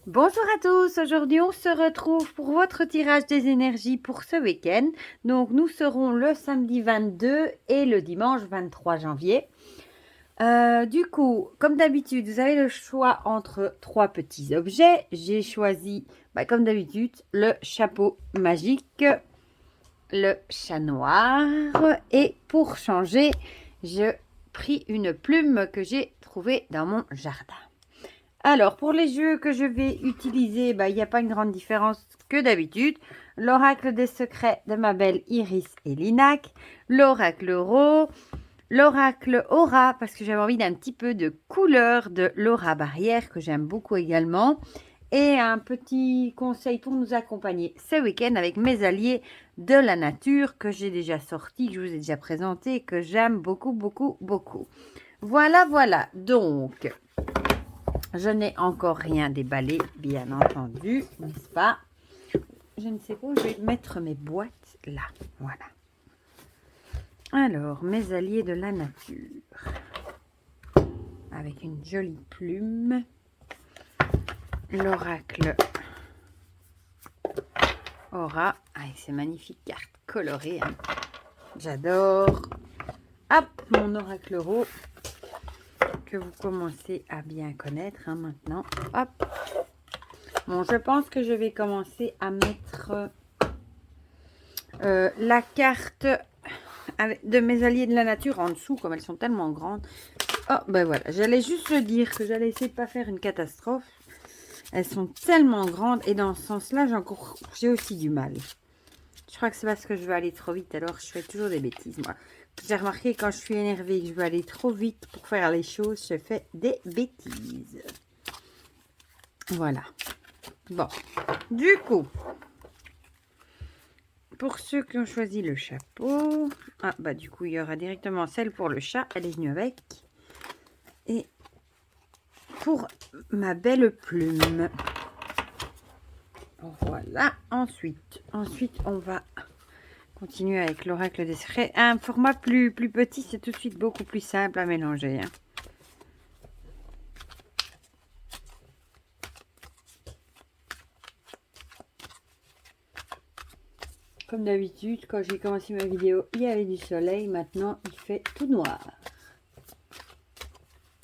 Bonjour à tous, aujourd'hui on se retrouve pour votre tirage des énergies pour ce week-end. Donc nous serons le samedi 22 et le dimanche 23 janvier. Du coup, comme d'habitude, vous avez le choix entre trois petits objets. J'ai choisi, comme d'habitude, le chapeau magique, le chat noir et pour changer, je pris une plume que j'ai trouvée dans mon jardin. Alors, pour les jeux que je vais utiliser, il n'y a pas une grande différence que d'habitude. L'oracle des secrets de ma belle Iris et Linac, l'oracle Ro, l'oracle Aura, parce que j'avais envie d'un petit peu de couleur de l'aura barrière, que j'aime beaucoup également. Et un petit conseil pour nous accompagner ce week-end avec mes alliés de la nature que j'ai déjà sortis, que je vous ai déjà présenté, que j'aime beaucoup, beaucoup, beaucoup. Voilà, voilà. Donc, je n'ai encore rien déballé, bien entendu, n'est-ce pas? Je ne sais pas où je vais mettre mes boîtes. Là, voilà. Alors, mes alliés de la nature. Avec une jolie plume. L'oracle Aura. Avec ces magnifiques cartes colorées. Hein. J'adore. Hop, mon oracle Ro. Que vous commencez à bien connaître hein, maintenant. Hop. Bon, je pense que je vais commencer à mettre la carte de mes alliés de la nature en dessous, comme elles sont tellement grandes. Oh, ben voilà, j'allais juste le dire que j'allais essayer de pas faire une catastrophe. Elles sont tellement grandes et dans ce sens-là, j'ai aussi du mal. Je crois que c'est parce que je veux aller trop vite, alors je fais toujours des bêtises, moi. J'ai remarqué quand je suis énervée que je veux aller trop vite pour faire les choses, je fais des bêtises. Voilà. Bon, du coup, pour ceux qui ont choisi le chapeau, du coup, il y aura directement celle pour le chat, elle est venue avec. Et pour ma belle plume. Voilà, ensuite on va continuer avec l'oracle des secrets. Un format plus petit, c'est tout de suite beaucoup plus simple à mélanger. Hein. Comme d'habitude, quand j'ai commencé ma vidéo, il y avait du soleil. Maintenant, il fait tout noir.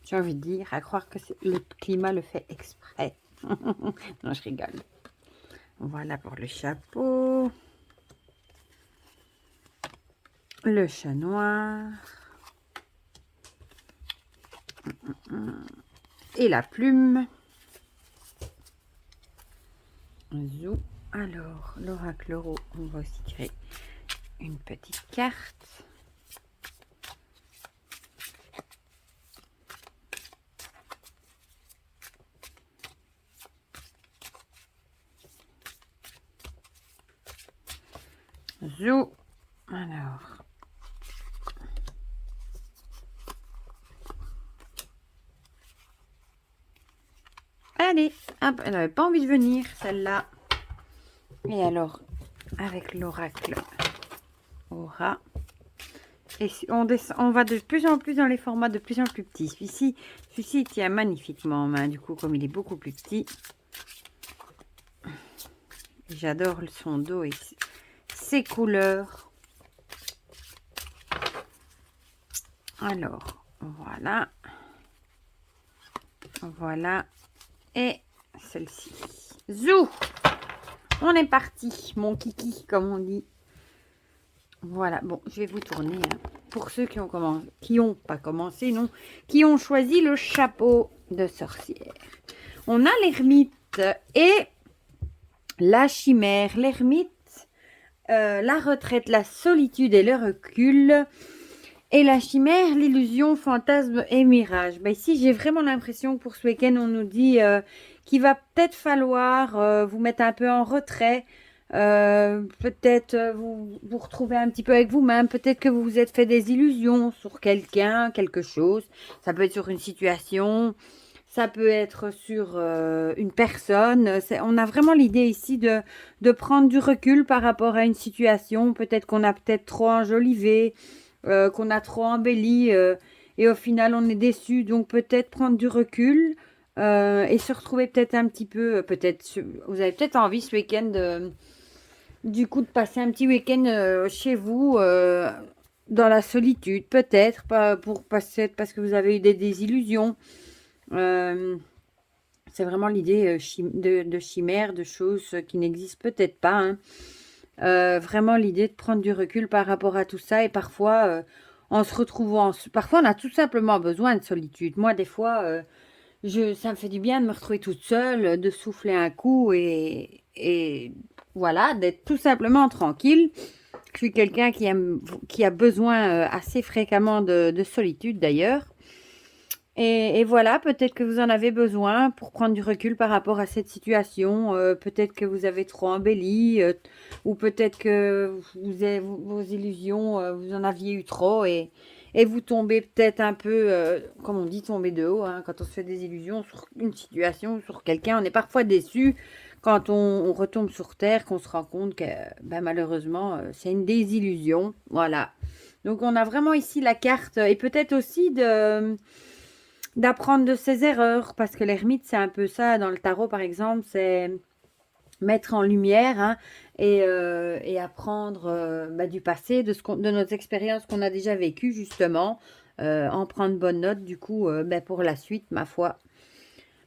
J'ai envie de dire, à croire que le climat le fait exprès. Non, je rigole. Voilà pour le chapeau. Le chat noir. Et la plume. Zou. Alors, l'oracle Ro, on va aussi tirer une petite carte. Zou. Alors. Allez, hop, elle n'avait pas envie de venir, celle-là. Et alors, avec l'oracle Aura. Et on va de plus en plus dans les formats de plus en plus petits. Celui-ci, il tient magnifiquement en main, du coup, comme il est beaucoup plus petit. J'adore son dos et ses couleurs. Alors, voilà. Voilà. Et celle-ci. Zou! On est parti, mon kiki, comme on dit. Voilà, bon, je vais vous tourner. Hein. Pour ceux qui ont pas commencé, non, qui ont choisi le chapeau de sorcière. On a l'ermite et la chimère. L'ermite, la retraite, la solitude et le recul. Et la chimère, l'illusion, fantasme et mirage. Ici, j'ai vraiment l'impression que pour ce week-end, on nous dit qu'il va peut-être falloir vous mettre un peu en retrait. Peut-être vous retrouver un petit peu avec vous-même. Peut-être que vous vous êtes fait des illusions sur quelqu'un, quelque chose. Ça peut être sur une situation. Ça peut être sur une personne. On a vraiment l'idée ici de prendre du recul par rapport à une situation. Peut-être qu'on a peut-être trop enjolivé. Qu'on a trop embelli et au final on est déçu, donc peut-être prendre du recul, et se retrouver peut-être un petit peu, vous avez peut-être envie ce week-end du coup de passer un petit week-end chez vous dans la solitude, peut-être pas pour passer parce que vous avez eu des désillusions. C'est vraiment l'idée de chimère, de choses qui n'existent peut-être pas, hein. Vraiment l'idée de prendre du recul par rapport à tout ça et parfois en se retrouvant, parfois on a tout simplement besoin de solitude. Moi des fois ça me fait du bien de me retrouver toute seule, de souffler un coup et voilà, d'être tout simplement tranquille. Je suis quelqu'un qui a besoin assez fréquemment de solitude d'ailleurs. Et voilà, peut-être que vous en avez besoin pour prendre du recul par rapport à cette situation. Peut-être que vous avez trop embelli, ou peut-être que vos illusions, vous en aviez eu trop et vous tombez peut-être un peu, comme on dit, tomber de haut, hein, quand on se fait des illusions sur une situation, sur quelqu'un. On est parfois déçu quand on retombe sur Terre, qu'on se rend compte que ben, malheureusement, c'est une désillusion. Voilà. Donc on a vraiment ici la carte et peut-être aussi d'apprendre de ses erreurs, parce que l'ermite, c'est un peu ça. Dans le tarot, par exemple, c'est mettre en lumière, hein, et apprendre bah, du passé, de nos expériences qu'on a déjà vécues, justement, en prendre bonne note, du coup, bah, pour la suite, ma foi.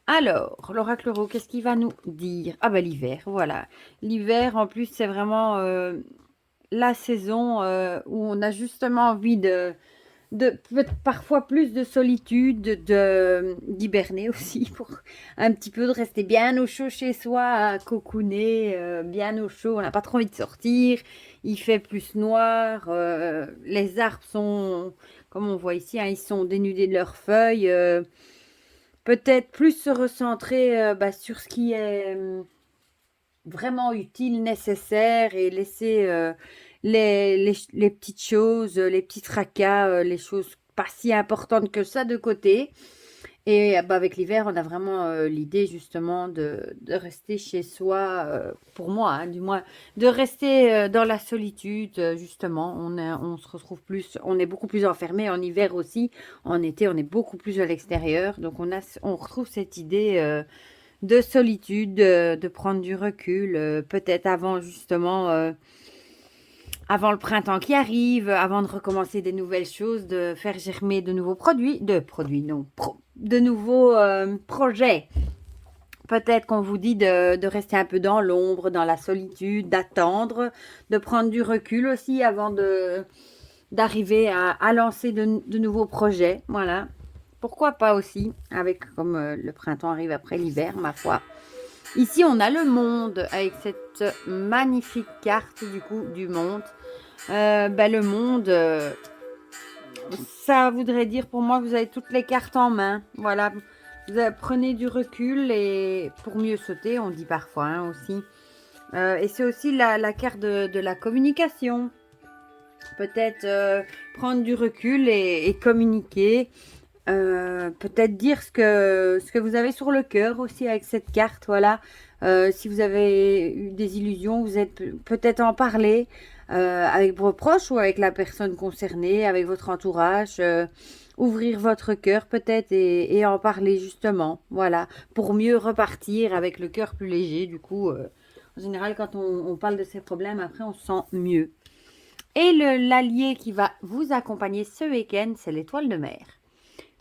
Alors, l'oracle Ro, qu'est-ce qu'il va nous dire? Ah, bah, l'hiver, voilà. L'hiver, en plus, c'est vraiment la saison où on a justement envie parfois plus de solitude, d'hiberner aussi, pour un petit peu de rester bien au chaud chez soi, à cocooner, bien au chaud. On n'a pas trop envie de sortir. Il fait plus noir. Les arbres sont, comme on voit ici, hein, ils sont dénudés de leurs feuilles. Peut-être plus se recentrer bah, sur ce qui est vraiment utile, nécessaire et laisser les petites choses, les petits tracas, les choses pas si importantes que ça de côté. Et bah, avec l'hiver, on a vraiment l'idée justement de rester chez soi, pour moi, hein, du moins, de rester dans la solitude, justement. On se retrouve plus, on est beaucoup plus enfermé en hiver aussi. En été, on est beaucoup plus à l'extérieur. Donc, on retrouve cette idée de solitude, de prendre du recul, peut-être avant justement, avant le printemps qui arrive, avant de recommencer des nouvelles choses, de faire germer de nouveaux de nouveaux projets. Peut-être qu'on vous dit de rester un peu dans l'ombre, dans la solitude, d'attendre, de prendre du recul aussi avant d'arriver à lancer de nouveaux projets. Voilà. Pourquoi pas aussi, avec comme le printemps arrive après l'hiver, ma foi. Ici, on a le monde avec cette magnifique carte du coup du monde. Bah, le monde, ça voudrait dire pour moi que vous avez toutes les cartes en main. Voilà, prenez du recul et pour mieux sauter, on dit parfois hein, aussi. Et c'est aussi la carte de la communication. Peut-être prendre du recul et communiquer. Peut-être dire ce que vous avez sur le cœur aussi avec cette carte, voilà. Si vous avez eu des illusions, vous êtes peut-être en parler avec vos proches ou avec la personne concernée, avec votre entourage. Ouvrir votre cœur peut-être et en parler justement, voilà, pour mieux repartir avec le cœur plus léger. Du coup, en général, quand on parle de ces problèmes, après, on se sent mieux. Et l'allié qui va vous accompagner ce week-end, c'est l'étoile de mer.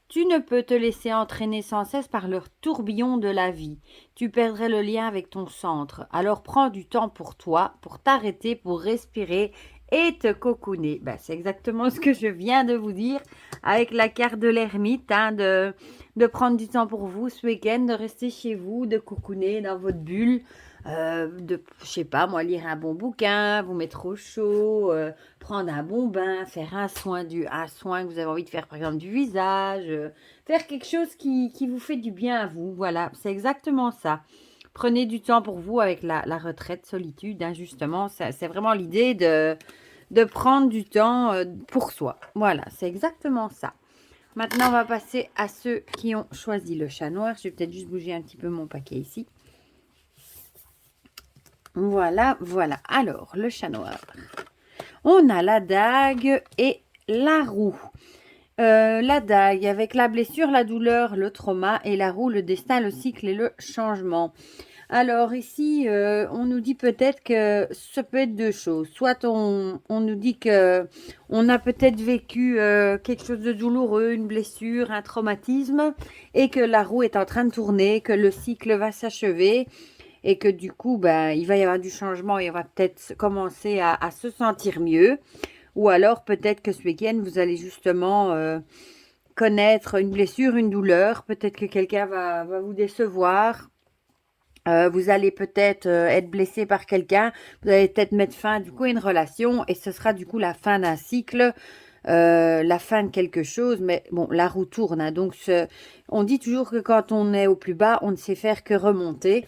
Tu ne peux te laisser entraîner sans cesse par le tourbillon de la vie. Tu perdrais le lien avec ton centre. Alors prends du temps pour toi, pour t'arrêter, pour respirer et te cocooner. Ben, c'est exactement ce que je viens de vous dire avec la carte de l'ermite, hein, de prendre du temps pour vous ce week-end, de rester chez vous, de cocooner dans votre bulle. Je sais pas moi, lire un bon bouquin, vous mettre au chaud, prendre un bon bain, faire un soin que vous avez envie de faire, par exemple du visage, faire quelque chose qui vous fait du bien à vous. Voilà, c'est exactement ça. Prenez du temps pour vous avec la retraite solitude, hein, justement. C'est vraiment l'idée de prendre du temps pour soi. Voilà, c'est exactement ça. Maintenant, on va passer à ceux qui ont choisi le chat noir. Je vais peut-être juste bouger un petit peu mon paquet ici. Voilà, voilà. Alors, le chat noir. On a la dague et la roue. La dague, avec la blessure, la douleur, le trauma, et la roue, le destin, le cycle et le changement. Alors ici, on nous dit peut-être que ça peut être deux choses. Soit on nous dit que on a peut-être vécu quelque chose de douloureux, une blessure, un traumatisme, et que la roue est en train de tourner, que le cycle va s'achever, et que du coup, ben, il va y avoir du changement et on va peut-être commencer à se sentir mieux. Ou alors peut-être que ce week-end, vous allez justement connaître une blessure, une douleur. Peut-être que quelqu'un va vous décevoir. Vous allez peut-être être blessé par quelqu'un. Vous allez peut-être mettre fin du coup à une relation. Et ce sera du coup la fin d'un cycle. La fin de quelque chose. Mais bon, la roue tourne. Hein, donc on dit toujours que quand on est au plus bas, on ne sait faire que remonter.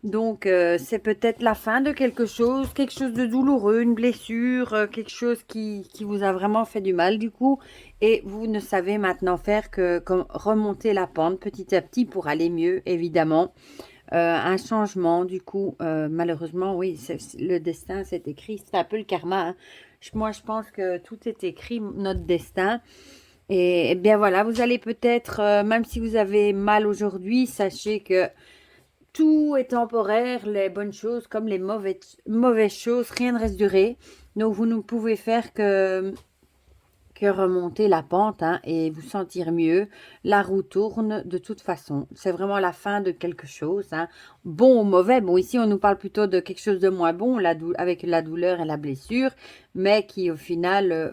Donc, c'est peut-être la fin de quelque chose de douloureux, une blessure, quelque chose qui vous a vraiment fait du mal du coup. Et vous ne savez maintenant faire que comme remonter la pente petit à petit pour aller mieux, évidemment. Un changement du coup, malheureusement, oui, le destin, c'est écrit, c'est un peu le karma. Hein. Moi, je pense que tout est écrit, notre destin. Et bien voilà, vous allez peut-être, même si vous avez mal aujourd'hui, sachez que tout est temporaire, les bonnes choses comme les mauvaises choses, rien ne reste duré. Donc vous ne pouvez faire que remonter la pente hein, et vous sentir mieux. La roue tourne de toute façon. C'est vraiment la fin de quelque chose. Hein. Bon ou mauvais. Bon, ici on nous parle plutôt de quelque chose de moins bon avec la douleur et la blessure, mais qui au final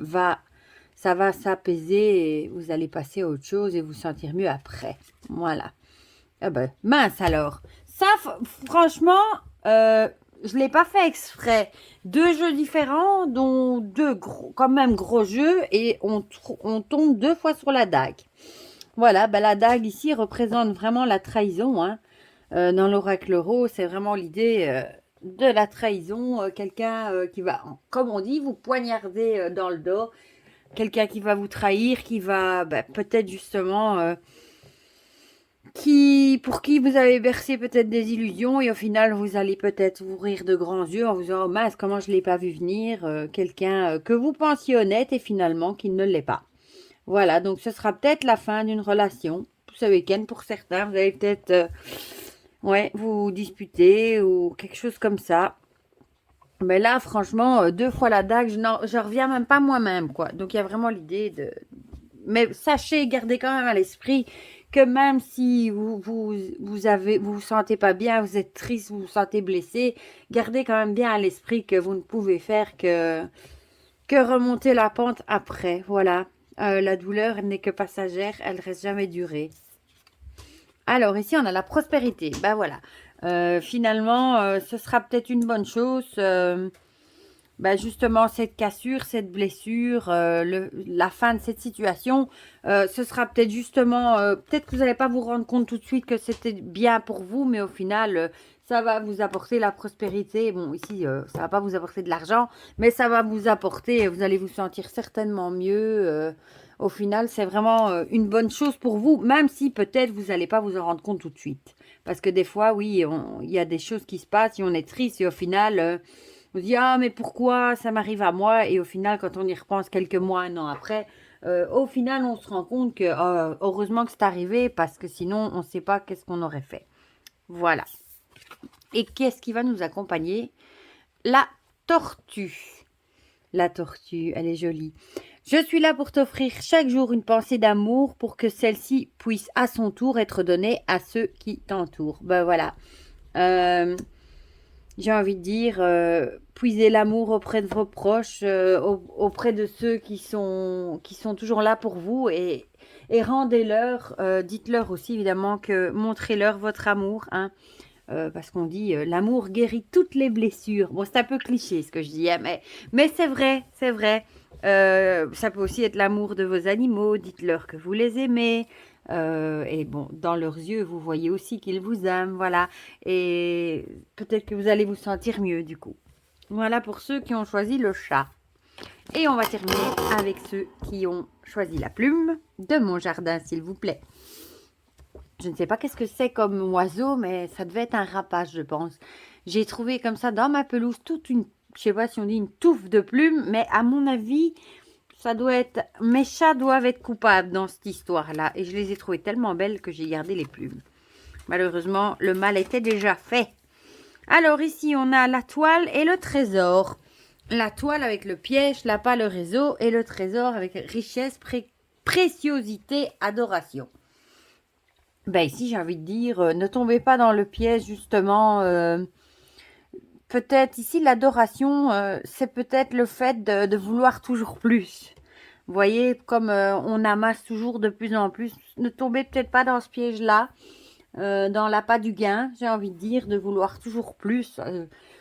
ça va s'apaiser et vous allez passer à autre chose et vous sentir mieux après. Voilà. Ah ben, mince alors. Ça, franchement, je ne l'ai pas fait exprès. Deux jeux différents, dont deux quand même gros jeux, et on tombe deux fois sur la dague. Voilà, ben, la dague ici représente vraiment la trahison. Hein. Dans l'oracle euro, c'est vraiment l'idée de la trahison. Quelqu'un qui va, comme on dit, vous poignarder dans le dos. Quelqu'un qui va vous trahir, qui va ben, peut-être justement pour qui vous avez bercé peut-être des illusions et au final vous allez peut-être vous rire de grands yeux en vous disant oh mince comment je l'ai pas vu venir quelqu'un que vous pensiez honnête et finalement qui ne l'est pas. Voilà donc ce sera peut-être la fin d'une relation ce week-end pour certains vous allez peut-être ouais vous disputer ou quelque chose comme ça. Mais là franchement deux fois la dague je reviens même pas moi-même quoi donc il y a vraiment l'idée de mais sachez, gardez quand même à l'esprit que même si vous sentez pas bien, vous êtes triste, vous vous sentez blessé, gardez quand même bien à l'esprit que vous ne pouvez faire que remonter la pente après. Voilà. La douleur n'est que passagère, elle reste jamais durée. Alors ici on a la prospérité. Ben voilà. Finalement, ce sera peut-être une bonne chose. Ben justement, cette cassure, cette blessure, la fin de cette situation, ce sera peut-être justement, peut-être que vous n'allez pas vous rendre compte tout de suite que c'était bien pour vous, mais au final, ça va vous apporter la prospérité. Bon, ici, ça va pas vous apporter de l'argent, mais ça va vous apporter, vous allez vous sentir certainement mieux. Au final, c'est vraiment une bonne chose pour vous, même si peut-être vous n'allez pas vous en rendre compte tout de suite. Parce que des fois, oui, il y a des choses qui se passent et on est triste et au final... on se dit, ah, mais pourquoi ça m'arrive à moi? Et au final, quand on y repense quelques mois, un an après, au final, on se rend compte que heureusement que c'est arrivé parce que sinon, on ne sait pas qu'est-ce qu'on aurait fait. Voilà. Et qu'est-ce qui va nous accompagner? La tortue. La tortue, elle est jolie. Je suis là pour t'offrir chaque jour une pensée d'amour pour que celle-ci puisse à son tour être donnée à ceux qui t'entourent. Ben voilà. J'ai envie de dire, puisez l'amour auprès de vos proches, auprès de ceux qui sont toujours là pour vous et rendez-leur, dites-leur aussi évidemment que montrez-leur votre amour, hein, parce qu'on dit l'amour guérit toutes les blessures. Bon, c'est un peu cliché ce que je dis, hein, mais c'est vrai, c'est vrai. Ça peut aussi être l'amour de vos animaux, dites-leur que vous les aimez. Et bon, dans leurs yeux, vous voyez aussi qu'ils vous aiment, voilà. Et peut-être que vous allez vous sentir mieux du coup. Voilà pour ceux qui ont choisi le chat. Et on va terminer avec ceux qui ont choisi la plume de mon jardin, s'il vous plaît. Je ne sais pas qu'est-ce que c'est comme oiseau, mais ça devait être un rapace, je pense. J'ai trouvé comme ça dans ma pelouse toute une, je sais pas si on dit une touffe de plumes, mais à mon avis, ça doit être... Mes chats doivent être coupables dans cette histoire-là. Et je les ai trouvées tellement belles que j'ai gardé les plumes. Malheureusement, le mal était déjà fait. Alors ici, on a la toile et le trésor. La toile avec le piège, la pas le réseau. Et le trésor avec richesse, préciosité, adoration. Ben ici, j'ai envie de dire, ne tombez pas dans le piège, justement. Peut-être ici, l'adoration, c'est peut-être le fait de vouloir toujours plus. Vous voyez, comme on amasse toujours de plus en plus. Ne tombez peut-être pas dans ce piège-là. Dans l'appât du gain, j'ai envie de dire, de vouloir toujours plus.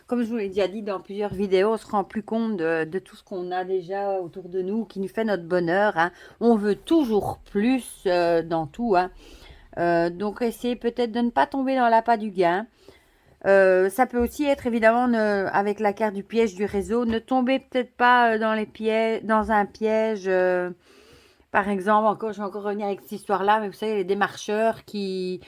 Comme je vous l'ai déjà dit dans plusieurs vidéos, on se rend plus compte de tout ce qu'on a déjà autour de nous, qui nous fait notre bonheur. Hein. On veut toujours plus dans tout. Hein. Donc, essayez peut-être de ne pas tomber dans l'appât du gain. Ça peut aussi être évidemment avec la carte du piège du réseau. Ne tombez peut-être pas dans un piège. Par exemple, je vais encore revenir avec cette histoire-là, mais vous savez, les démarcheurs qui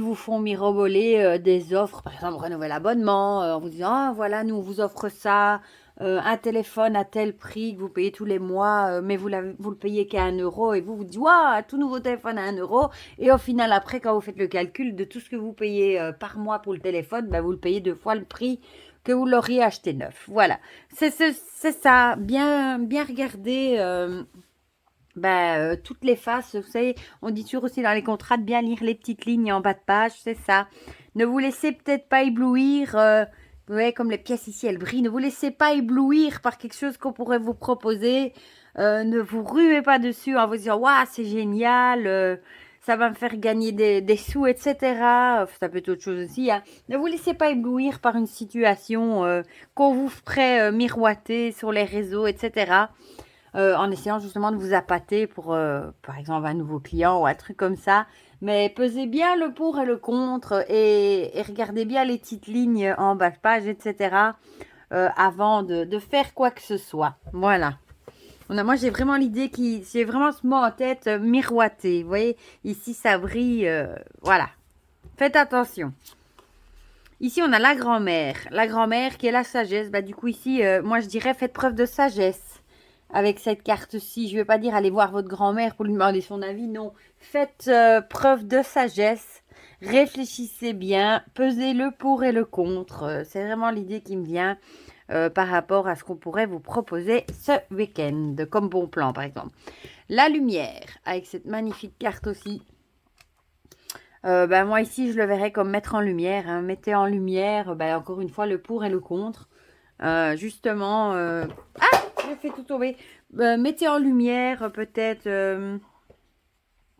vous font miroboler des offres, par exemple, renouveler l'abonnement, en vous disant, ah, voilà, nous, on vous offre ça, un téléphone à tel prix que vous payez tous les mois, mais vous le payez qu'à 1 euro, et vous dites, waouh, tout nouveau téléphone à 1 euro, et au final, après, quand vous faites le calcul de tout ce que vous payez par mois pour le téléphone, ben, vous le payez 2 fois le prix que vous l'auriez acheté neuf. Voilà, c'est ça, bien regarder... toutes les faces, vous savez, on dit toujours aussi dans les contrats de bien lire les petites lignes en bas de page, c'est ça. Ne vous laissez peut-être pas éblouir, vous voyez, comme les pièces ici, elles brillent, ne vous laissez pas éblouir par quelque chose qu'on pourrait vous proposer, ne vous ruez pas dessus en vous disant, waouh, c'est génial, ça va me faire gagner des sous, etc. Ça peut être autre chose aussi, hein. Ne vous laissez pas éblouir par une situation qu'on vous ferait miroiter sur les réseaux, etc. En essayant justement de vous appâter pour, par exemple, un nouveau client ou un truc comme ça. Mais pesez bien le pour et le contre et regardez bien les petites lignes en bas de page, etc. Avant de faire quoi que ce soit. Voilà. Moi, j'ai vraiment j'ai vraiment ce mot en tête, miroiter. Vous voyez, ici, ça brille. Voilà. Faites attention. Ici, on a la grand-mère. La grand-mère qui est la sagesse. Bah, du coup, ici, moi, je dirais, faites preuve de sagesse. Avec cette carte-ci, je ne vais pas dire allez voir votre grand-mère pour lui demander son avis, non. Faites preuve de sagesse, réfléchissez bien, pesez le pour et le contre. C'est vraiment l'idée qui me vient par rapport à ce qu'on pourrait vous proposer ce week-end, comme bon plan par exemple. La lumière, avec cette magnifique carte aussi. Moi ici, je le verrais comme mettre en lumière. Hein. Mettez en lumière, encore une fois, le pour et le contre. Justement... j'ai fait tout tomber. Mettez en lumière peut-être,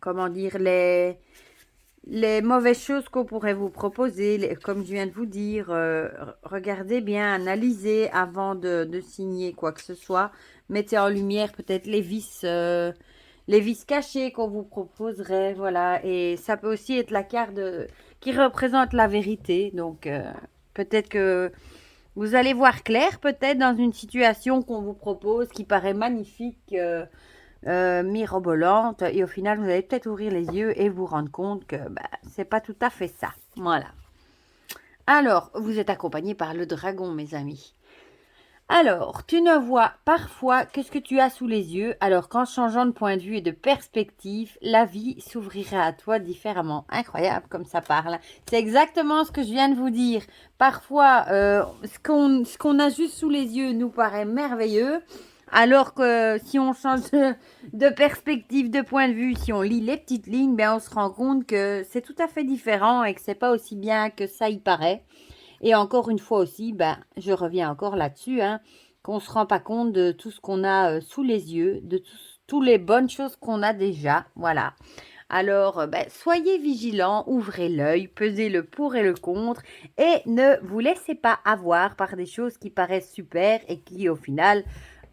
comment dire, les mauvaises choses qu'on pourrait vous proposer, comme je viens de vous dire. Regardez bien, analysez avant de signer quoi que ce soit. Mettez en lumière peut-être les vices cachés qu'on vous proposerait, voilà. Et ça peut aussi être la carte qui représente la vérité. Donc, peut-être que... Vous allez voir clair peut-être dans une situation qu'on vous propose qui paraît magnifique, mirobolante. Et au final, vous allez peut-être ouvrir les yeux et vous rendre compte que c'est pas tout à fait ça. Voilà. Alors, vous êtes accompagné par le dragon, mes amis. Alors, tu ne vois parfois que ce que tu as sous les yeux, alors qu'en changeant de point de vue et de perspective, la vie s'ouvrira à toi différemment. Incroyable comme ça parle. C'est exactement ce que je viens de vous dire. Parfois, ce qu'on a juste sous les yeux nous paraît merveilleux, alors que si on change de perspective, de point de vue, si on lit les petites lignes, on se rend compte que c'est tout à fait différent et que c'est pas aussi bien que ça y paraît. Et encore une fois aussi, je reviens encore là-dessus, hein, qu'on ne se rend pas compte de tout ce qu'on a sous les yeux, de toutes les bonnes choses qu'on a déjà. Voilà. Alors, soyez vigilants, ouvrez l'œil, pesez le pour et le contre et ne vous laissez pas avoir par des choses qui paraissent super et qui, au final,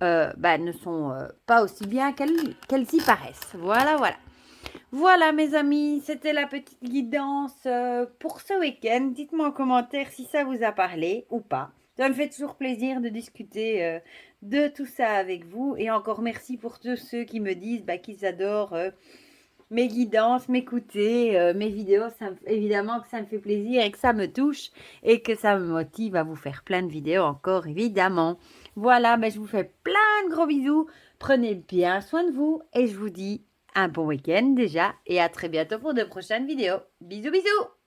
ne sont pas aussi bien qu'elles y paraissent. Voilà, voilà. Voilà mes amis, c'était la petite guidance pour ce week-end. Dites-moi en commentaire si ça vous a parlé ou pas. Ça me fait toujours plaisir de discuter de tout ça avec vous. Et encore merci pour tous ceux qui me disent qu'ils adorent mes guidances, m'écouter, mes vidéos. Évidemment que ça me fait plaisir et que ça me touche et que ça me motive à vous faire plein de vidéos encore, évidemment. Voilà, je vous fais plein de gros bisous. Prenez bien soin de vous et je vous dis un bon week-end déjà et à très bientôt pour de prochaines vidéos. Bisous, bisous!